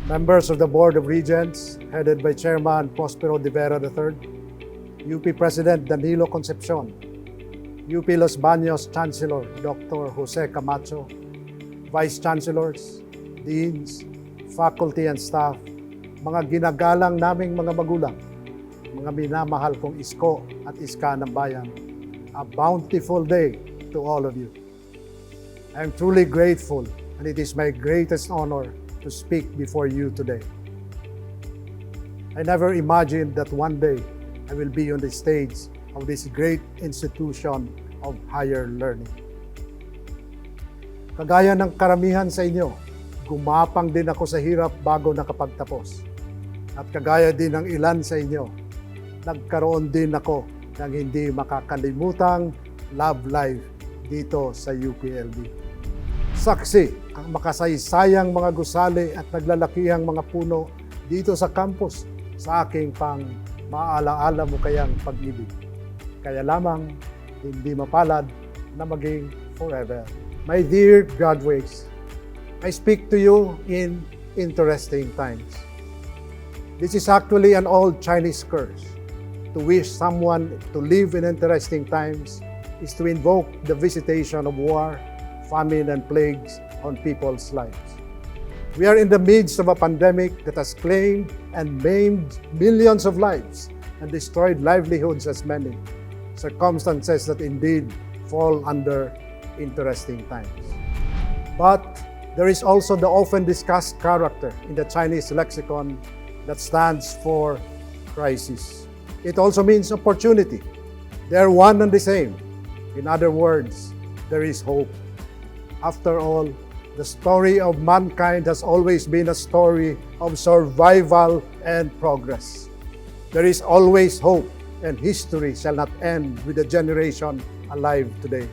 Members of the Board of Regents, headed by Chairman Prospero de Vera III, UP President Danilo Concepcion, UP Los Banos Chancellor Dr. Jose Camacho, Vice Chancellors, Deans, Faculty and Staff, mga ginagalang naming mga magulang, mga minamahal kong isko at iska ng bayan, a bountiful day to all of you. I am truly grateful and it is my greatest honor to speak before you today. I never imagined that one day I will be on the stage of this great institution of higher learning. Kagaya ng karamihan sa inyo, gumapang din ako sa hirap bago nakapagtapos. At kagaya din ng ilan sa inyo, nagkaroon din ako ng hindi makakalimutang love life dito sa UPLB. Saksi ang makasaysayang mga gusali at naglalakihang mga puno dito sa campus sa aking maalaala mo kayang pag-ibig. Kaya lamang hindi mapalad na maging forever. My dear graduates, I speak to you in interesting times. This is actually an old Chinese curse. To wish someone to live in interesting times is to invoke the visitation of war, famine, and plagues on people's lives. We are in the midst of a pandemic that has claimed and maimed millions of lives and destroyed livelihoods as many, circumstances that indeed fall under interesting times. But there is also the often discussed character in the Chinese lexicon that stands for crisis. It also means opportunity. They are one and the same. In other words, there is hope. After all, the story of mankind has always been a story of survival and progress. There is always hope, and history shall not end with the generation alive today.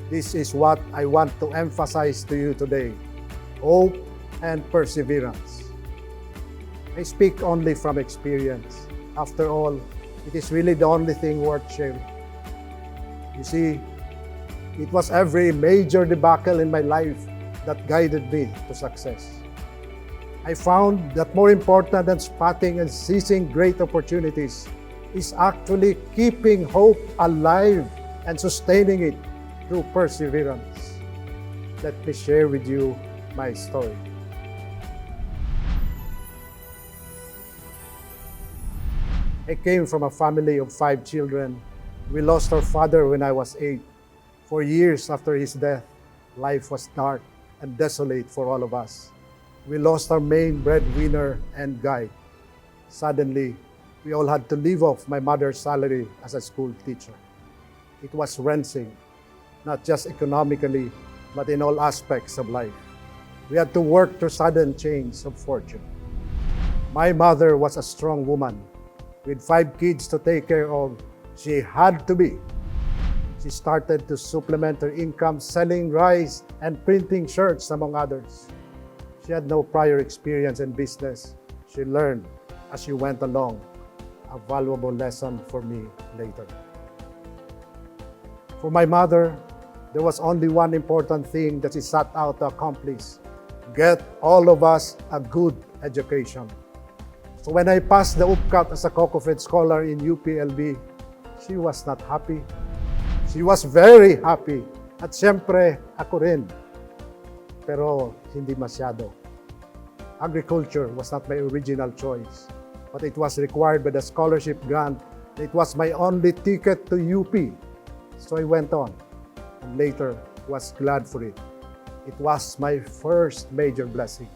This is what I want to emphasize to you today: hope and perseverance. I speak only from experience. After all, it is really the only thing worth sharing. You see, it was every major debacle in my life that guided me to success. I found that more important than spotting and seizing great opportunities is actually keeping hope alive and sustaining it through perseverance. Let me share with you my story. I came from a family of 5 children. We lost our father when I was 8. 4 years after his death, life was dark and desolate for all of us. We lost our main breadwinner and guide. Suddenly, we all had to live off my mother's salary as a school teacher. It was wrenching, not just economically, but in all aspects of life. We had to work through sudden change of fortune. My mother was a strong woman. With 5 kids to take care of, she had to be. She started to supplement her income selling rice and printing shirts, among others. She had no prior experience in business. She learned as she went along, a valuable lesson for me later. For my mother, there was only one important thing that she set out to accomplish: get all of us a good education. So when I passed the UPCAT as a COCOFED scholar in UPLB, she was not happy. She was very happy. At siyempre, ako rin. Pero hindi masyado. Agriculture was not my original choice, but it was required by the scholarship grant. It was my only ticket to UP. So I went on, and later was glad for it. It was my first major blessing.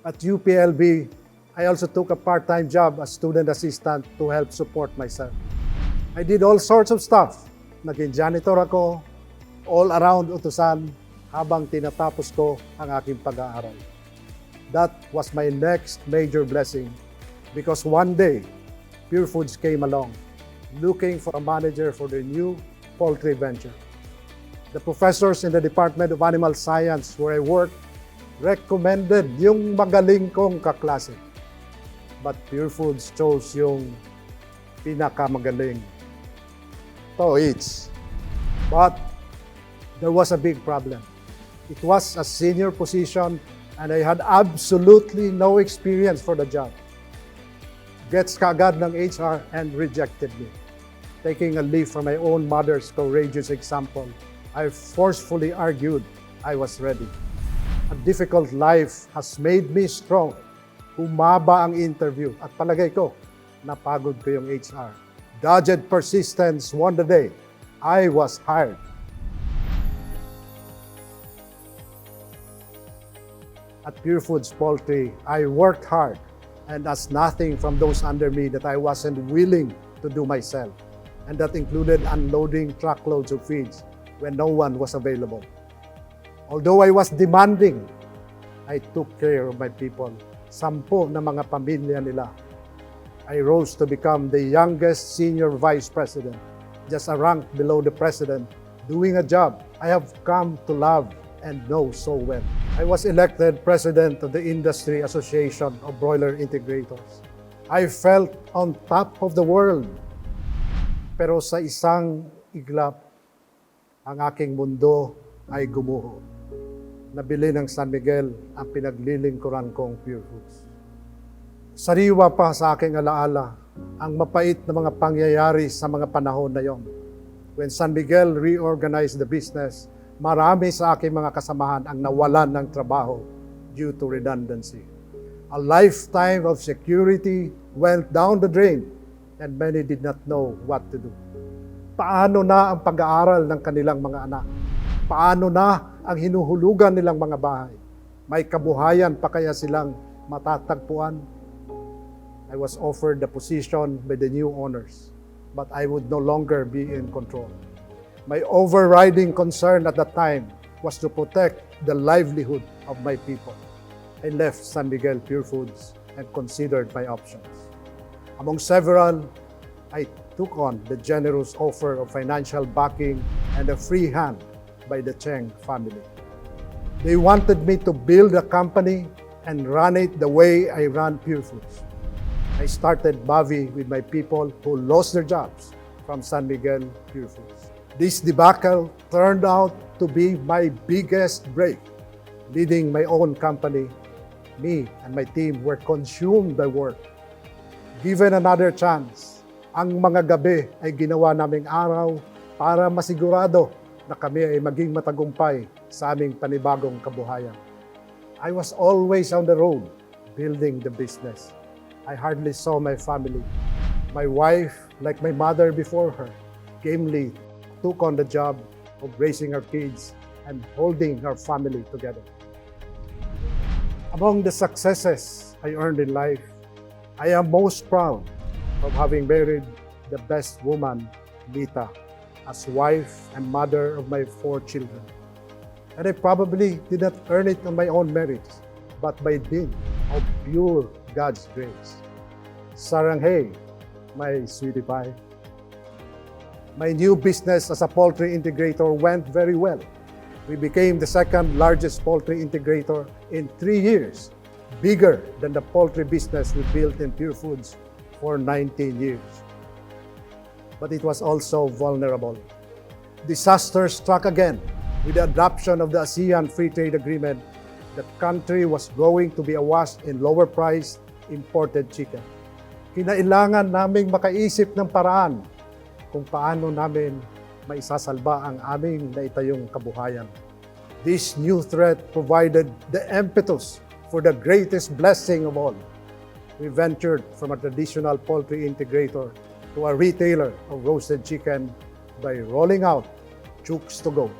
At UPLB, I also took a part-time job as student assistant to help support myself. I did all sorts of stuff. Naging janitor ako, all-around utusan, habang tinatapos ko ang aking pag-aaral. That was my next major blessing because one day, Pure Foods came along, looking for a manager for their new poultry venture. The professors in the Department of Animal Science where I worked recommended yung magaling kong kaklase. But Pure Foods chose yung pinakamagaling. To each. But there was a big problem. It was a senior position and I had absolutely no experience for the job. Gets kaagad ng HR and rejected me. Taking a leaf from my own mother's courageous example, I forcefully argued I was ready. A difficult life has made me strong. Humaba ang interview at palagay ko, napagod ko yung HR. Dogged persistence won the day. I was hired. At Pure Foods Poultry, I worked hard and asked nothing from those under me that I wasn't willing to do myself. And that included unloading truckloads of feeds when no one was available. Although I was demanding, I took care of my people. 10 na mga pamilya nila. I rose to become the youngest senior vice president, just a rank below the president, doing a job I have come to love and know so well. I was elected president of the Industry Association of Broiler Integrators. I felt on top of the world. Pero sa isang iglap, ang aking mundo ay gumuho. Nabili ng San Miguel ang pinaglilingkuran kong Pure Foods. Sariwa pa sa aking alaala ang mapait na mga pangyayari sa mga panahon na yon. When San Miguel reorganized the business, marami sa aking mga kasamahan ang nawalan ng trabaho due to redundancy. A lifetime of security went down the drain and many did not know what to do. Paano na ang pag-aaral ng kanilang mga anak? Paano na ang hinuhulugan nilang mga bahay? May kabuhayan pa kaya silang matatagpuan? I was offered the position by the new owners, but I would no longer be in control. My overriding concern at that time was to protect the livelihood of my people. I left San Miguel Pure Foods and considered my options. Among several, I took on the generous offer of financial backing and a free hand by the Cheng family. They wanted me to build a company and run it the way I ran Pure Foods. I started BAVI with my people who lost their jobs from San Miguel Pure Foods. This debacle turned out to be my biggest break. Leading my own company, me and my team were consumed by work. Given another chance, ang mga gabi ay ginawa naming araw para masigurado na kami ay maging matagumpay sa aming panibagong kabuhayan. I was always on the road, building the business. I hardly saw my family. My wife, like my mother before her, gamely took on the job of raising our kids and holding our family together. Among the successes I earned in life, I am most proud of having married the best woman, Lita, as wife and mother of my 4 children. And I probably did not earn it on my own merits, but by dint of pure God's grace. Saranghay, my sweetie pie. My new business as a poultry integrator went very well. We became the second largest poultry integrator in 3 years, bigger than the poultry business we built in Pure Foods for 19 years. But it was also vulnerable. Disaster struck again with the adoption of the ASEAN Free Trade Agreement. The country was going to be awash in lower-priced imported chicken. Kinailangan naming makaisip ng paraan kung paano namin maisasalba ang aming naitayong kabuhayan. This new threat provided the impetus for the greatest blessing of all. We ventured from a traditional poultry integrator to a retailer of roasted chicken by rolling out Chooks to Go.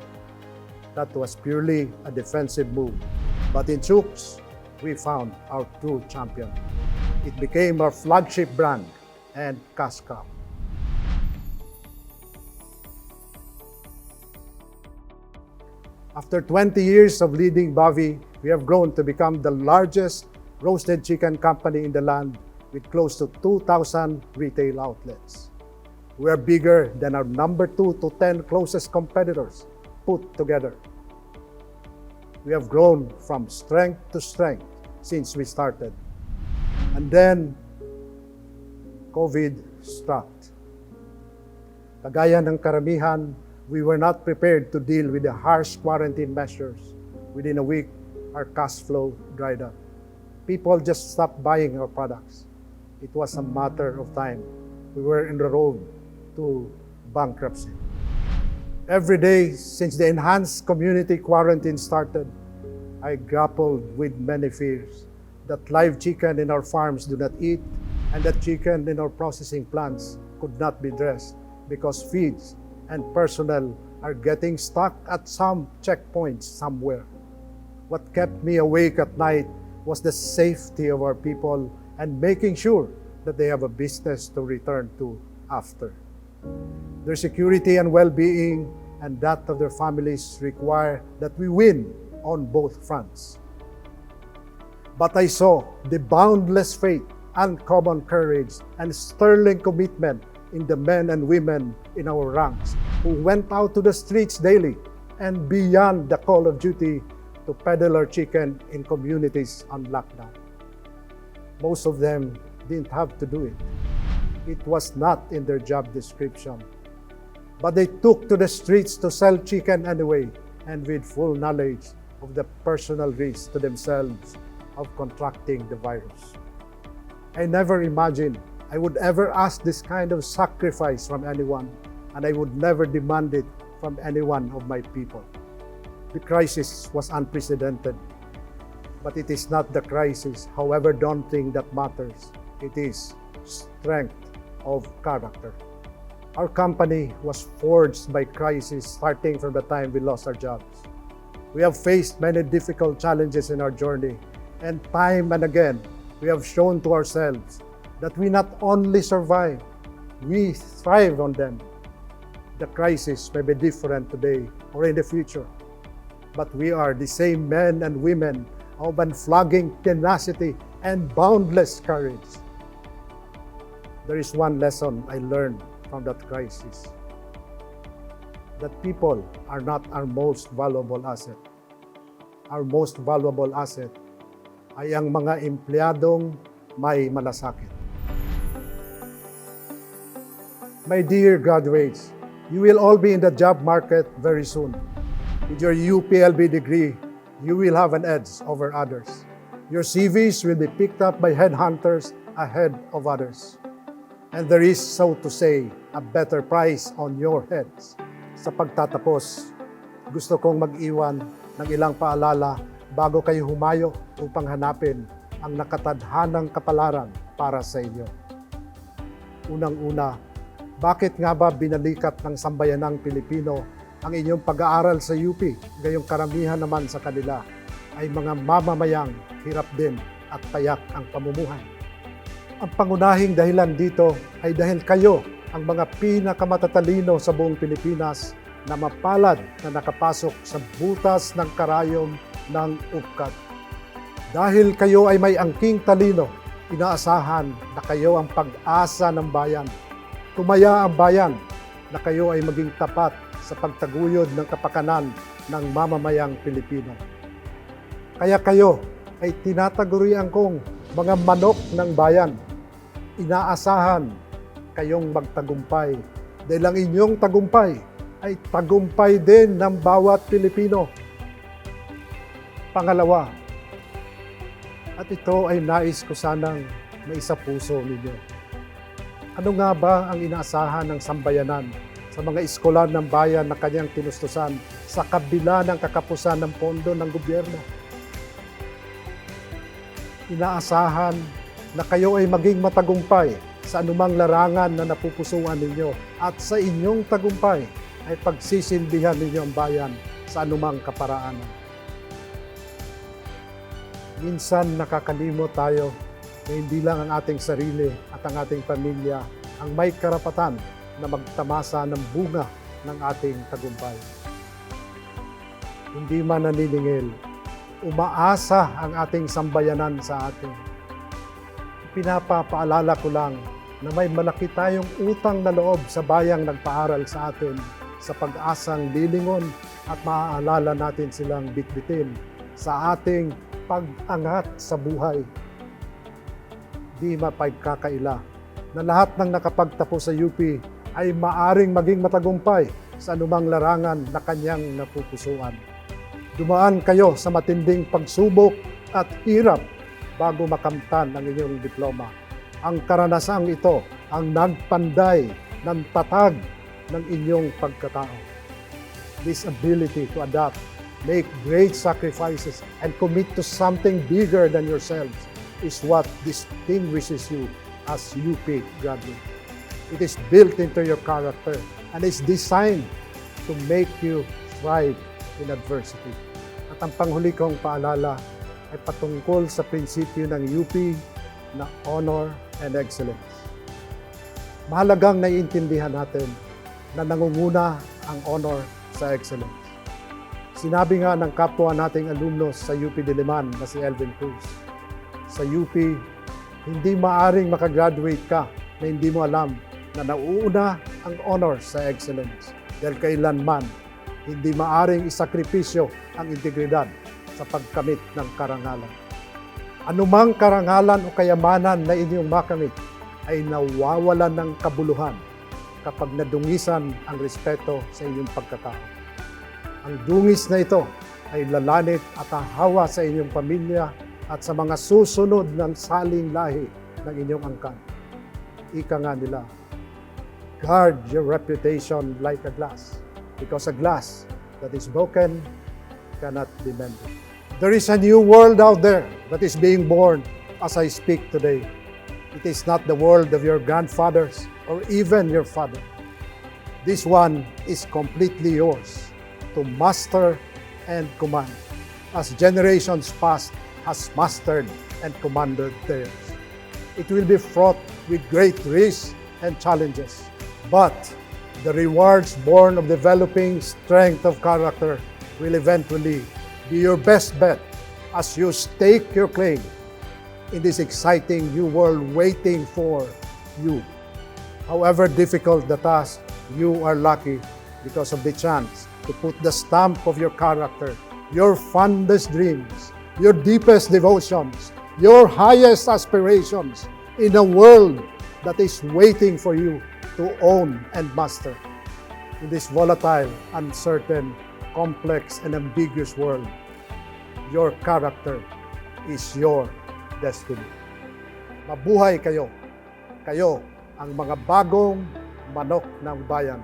That was purely a defensive move. But in Chooks, we found our true champion. It became our flagship brand and cash cow. After 20 years of leading BAVI, we have grown to become the largest roasted chicken company in the land with close to 2,000 retail outlets. We are bigger than our number 2 to 10 closest competitors put together. We have grown from strength to strength since we started. And then, COVID struck. Kagaya ng karamihan, we were not prepared to deal with the harsh quarantine measures Within a week, our cash flow dried up. People just stopped buying our products. It was a matter of time. We were in the road to bankruptcy. Every day since the enhanced community quarantine started, I grappled with many fears that live chicken in our farms do not eat and that chicken in our processing plants could not be dressed because feeds and personnel are getting stuck at some checkpoints somewhere. What kept me awake at night was the safety of our people and making sure that they have a business to return to after. Their security and well-being and that of their families require that we win on both fronts. But I saw the boundless faith, uncommon courage, and sterling commitment in the men and women in our ranks who went out to the streets daily and beyond the call of duty to peddle our chicken in communities on lockdown. Most of them didn't have to do it. It was not in their job description. But they took to the streets to sell chicken anyway, and with full knowledge of the personal risk to themselves of contracting the virus. I never imagined I would ever ask this kind of sacrifice from anyone, and I would never demand it from any one of my people. The crisis was unprecedented, but it is not the crisis, however daunting, that matters. It is strength of character. Our company was forged by crisis starting from the time we lost our jobs. We have faced many difficult challenges in our journey, and time and again, we have shown to ourselves that we not only survive, we thrive on them. The crisis may be different today or in the future, but we are the same men and women of unflagging tenacity and boundless courage. There is one lesson I learned from that crisis: that people are not our most valuable asset. Our most valuable asset ay ang mga empleyadong may malasakit. My dear graduates, you will all be in the job market very soon. With your UPLB degree, you will have an edge over others. Your CVs will be picked up by headhunters ahead of others. And there is, so to say, a better price on your heads. Sa pagtatapos, gusto kong mag-iwan ng ilang paalala bago kayo humayo upang hanapin ang nakatadhanang kapalaran para sa inyo. Unang-una, bakit nga ba binalikat ng sambayanang Pilipino ang inyong pag-aaral sa UP, gayong karamihan naman sa kanila ay mga mamamayang hirap din at payak ang pamumuhay? Ang pangunahing dahilan dito ay dahil kayo ang mga pinakamatatalino sa buong Pilipinas na mapalad na nakapasok sa butas ng karayom ng UPCAT. Dahil kayo ay may angking talino, inaasahan na kayo ang pag-asa ng bayan. Tumaya ang bayan na kayo ay maging tapat sa pagtaguyod ng kapakanan ng mamamayang Pilipino. Kaya kayo ay tinatagurian kong mga manok ng bayan. Inaasahan kayong magtagumpay dahil ang inyong tagumpay ay tagumpay din ng bawat Pilipino. Pangalawa, at ito ay nais ko sanang maisapuso ninyo. Ano nga ba ang inaasahan ng sambayanan sa mga eskolar ng bayan na kanyang tinustusan sa kabila ng kakapusan ng pondo ng gobyerno? Inaasahan na kayo ay maging matagumpay sa anumang larangan na napupusuan ninyo at sa inyong tagumpay ay pagsisilbihan ninyo ang bayan sa anumang kaparaanan. Minsan nakakalimot tayo na hindi lang ang ating sarili at ang ating pamilya ang may karapatan na magtamasa ng bunga ng ating tagumpay. Hindi man naniningil, umaasa ang ating sambayanan sa atin. Pinapapaalala ko lang na may malaki tayong utang na loob sa bayang nagpaaral sa atin sa pag-asang lilingon at maaalala natin silang bitbitin sa ating pag-angat sa buhay. Di mapagkakaila na lahat ng nakapagtapos sa UP ay maaring maging matagumpay sa anumang larangan na kanyang napupusuan. Dumaan kayo sa matinding pagsubok at hirap bago makamtan ang inyong diploma. Ang karanasang ito ang nagpanday ng tatag ng inyong pagkatao. This ability to adapt, make great sacrifices, and commit to something bigger than yourselves is what distinguishes you as UP graduate. It is built into your character and is designed to make you thrive in adversity. At ang panghuli kong paalala ay patungkol sa prinsipyo ng UP na honor and excellence. Mahalagang naiintindihan natin na nangunguna ang honor sa excellence. Sinabi nga ng kapwa nating alumnos sa UP Diliman na si Elvin Cruz, sa UP, hindi maaring makagraduate ka na hindi mo alam na nauuna ang honor sa excellence. Dahil kailanman, hindi maaring isakripisyo ang integridad sa pagkamit ng karangalan. Anumang karangalan o kayamanan na inyong makamit ay nawawalan ng kabuluhan kapag nadungisan ang respeto sa inyong pagkatao. Ang dungis na ito ay lalanit at hahawa sa inyong pamilya at sa mga susunod ng saling lahi ng inyong angkan. Ika nga nila, guard your reputation like a glass, because a glass that is broken cannot be mended. There is a new world out there that is being born as I speak today. It is not the world of your grandfathers or even your father. This one is completely yours to master and command, as generations past has mastered and commanded theirs. It will be fraught with great risks and challenges, but the rewards born of developing strength of character will eventually be your best bet as you stake your claim in this exciting new world waiting for you. However difficult the task, you are lucky because of the chance to put the stamp of your character, your fondest dreams, your deepest devotions, your highest aspirations in a world that is waiting for you to own and master. In this volatile, uncertain, complex, and ambiguous world, your character is your destiny. Mabuhay kayo! Kayo ang mga bagong manok ng bayan.